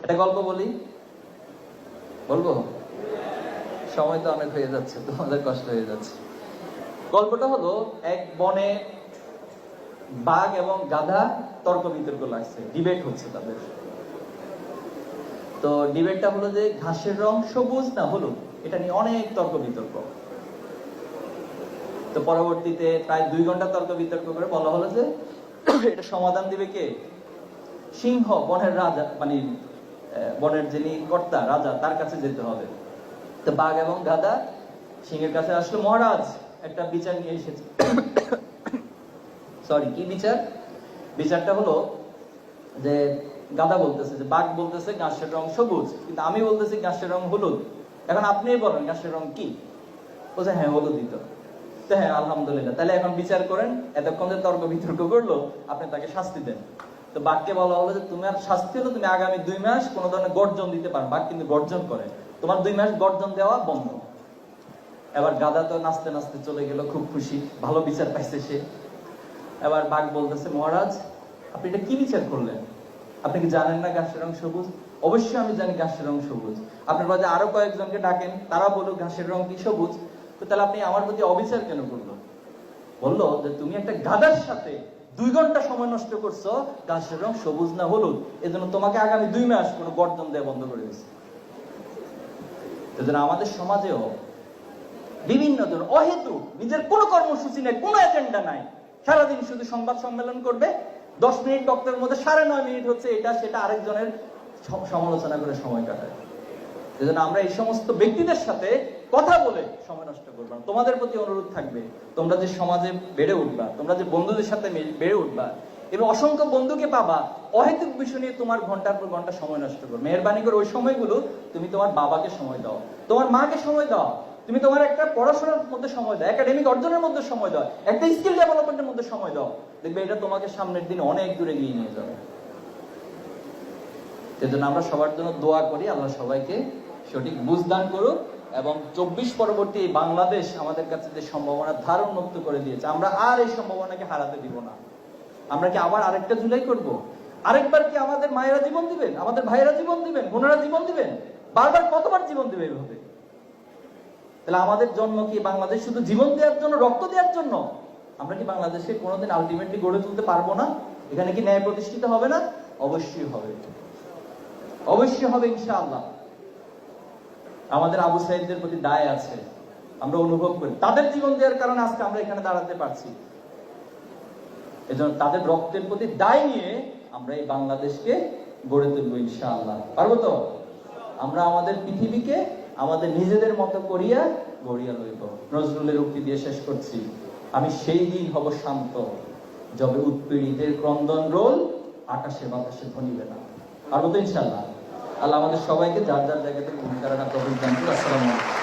একটা গল্প বলি, বলবো? সময় তো অনেক হয়ে যাচ্ছে, তোমাদের কষ্ট হয়ে যাচ্ছে। গল্পটা হলো, এক বনে বাঘ এবং গাধা তর্ক বিতর্ক লাগছে, ডিবেট হচ্ছে তাদের। তো ডিবেটটা হলো যে ঘাসের রং সবুজ না হলুদ, এটা নিয়ে অনেক তর্ক বিতর্ক। তো পরবর্তীতে প্রায় 2 ঘন্টা তর্ক বিতর্ক করে বলা হলো যে এটা সমাধান দিবে কে? সিংহ, বনের রাজা, মানে বনের যিনি কর্তা, রাজা, তার কাছে যেতে হবে। তো বাঘ এবং গাধা সিংহের কাছে আসলো। মহারাজ, একটা বিচার নিয়ে এসেছে। সরি, কি বিচার? বিচারটা হলো যে গাধা বলতেছে যে বাঘ বলতেছে ঘাসের রং সবুজ, কিন্তু আমি বলতেছি ঘাসের রং হলুদ। এখন আপনি বলেন ঘাসের রং কি? বলছে হ্যাঁ, হলুদই তো। হ্যাঁ, আলহামদুলিল্লাহ, তাহলে এখন বিচার করেন। এতক্ষণ যে তর্ক বিতর্ক করলো, আপনি তাকে শাস্তি দেন। তো বাঘকে বলা হলো যে তোমার শাস্তি হলো তুমি আগামী 2 মাস কোনো ধরনের গর্জন দিতে পারো। বাঘ কিন্তু গর্জন করে, তোমার 2 মাস গর্জন দেওয়া বন্ধ। এবার গাধা তো নাচতে নাচতে চলে গেল, খুব খুশি, ভালো বিচার পাইছে সে। এবার বাঘ বলতেছে, মহারাজ আপনি এটা কি বিচার করলেন? আপনি কি জানেন না ঘাসের রং সবুজ? অবশ্যই আমি জানি ঘাসের রং সবুজ। আপনার মাঝে আরো কয়েকজনকে ডাকেন, তারা বলুক ঘাসের রং কি সবুজ। তো তাহলে আপনি আমার প্রতি অবিচার কেন করলো? বললো যে তুমি একটা গাধার সাথে 2 ঘন্টা সময় নষ্ট করছো, ঘাসের রং সবুজ না হলুদ, এজন্য তোমাকে আগামী 2 মাস কোনো গর্জন দেয়া বন্ধ করে দিচ্ছে। এজন্য আমাদের সমাজেও বিভিন্ন ধরনের অহেতু নিজের কোনো কর্মসূচি নেই, কোনো এজেন্ডা নাই, সারাদিন শুধু সংবাদ সম্মেলন করবে, 10 মিনিট বক্তব্যের মধ্যে 9.5 মিনিট হচ্ছে এটা সেটা আরেকজনের সমালোচনা করে সময় কাটায়। এজন্য আমরা এই সমস্ত ব্যক্তিদের সাথে কথা বলে সময় নষ্ট করবো না। তোমাদের প্রতি অনুরোধ থাকবে, তোমরা যে সমাজে বেড়ে উঠবা, তোমরা যে বন্ধুদের সাথে বেড়ে উঠবা, এবং অসংখ্য বন্ধুকে পাবা, অহেতুক বিষয় নিয়ে তোমার ঘন্টার পর ঘন্টা সময় নষ্ট করো। মেহেরবানি করে ওই সময়গুলো তুমি তোমার বাবাকে সময় দাও, তোমার মাকে সময় দাও, তুমি তোমার একটা পড়াশোনার মধ্যে সময় দাও, একাডেমিক অর্জনের মধ্যে সময় দাও, একটা স্কিল ডেভেলপমেন্টের মধ্যে সময় দাও। দেখবে এটা তোমাকে সামনের দিনে অনেক দূরে এগিয়ে নিয়ে যাবে। সেজন্য আমরা সবার জন্য দোয়া করি, আল্লাহ সবাইকে সঠিক বুঝ দান করুক, এবং 24 পরবর্তী বাংলাদেশ আমাদের কাছে যে সম্ভাবনা ধার উন্মুক্ত করে দিয়েছে, আমরা আর এই সম্ভাবনাকে হারাতে দিব না। আমরা কি আবার আরেকটা জুলাই করব? আরেকবার কি আমাদের মায়েরা জীবন দিবেন, আমাদের ভাইয়েরা জীবন দিবেন, বোনেরা জীবন দিবেন? বারবার কতবার জীবন দিবে এইভাবে? তাহলে আমাদের জন্ম কি বাংলাদেশ শুধু জীবন দেওয়ার জন্য, রক্ত দেওয়ার জন্য? আমরা কি বাংলাদেশে কোনোদিন আলটিমেটলি গড়ে তুলতে পারবো না? এখানে কি ন্যায় প্রতিষ্ঠিত হবে না? অবশ্যই হবে, অবশ্যই হবে ইনশাআল্লাহ। আমাদের আবু সাইদদের প্রতি দায় আছে, আমরা অনুভব করি, তাদের জীবন দেওয়ার কারণে আজকে আমরা এখানে দাঁড়াতে পারছি। এজন্য তাদের রক্তের প্রতি দায় নিয়ে আমরা এই বাংলাদেশকে গড়ে তুলবো ইনশাআল্লাহ। পারবো তো? আমরা আমাদের পৃথিবীকে আমাদের নিজেদের মতো করিয়া গড়িয়া লইব। নজরুলের উক্তি দিয়ে শেষ করছি, আমি সেই দিন হব শান্ত, যবে উৎপীড়িতের ক্রন্দন রোল আকাশে বাতাসে ধ্বনিবে না। পারবো তো ইনশাআল্লাহ? আল্লাহ আমাদের সবাইকে যার যার জায়গা থেকে ভূমিকা রাখার তৌফিক দান করুন। আসসালামু আলাইকুম।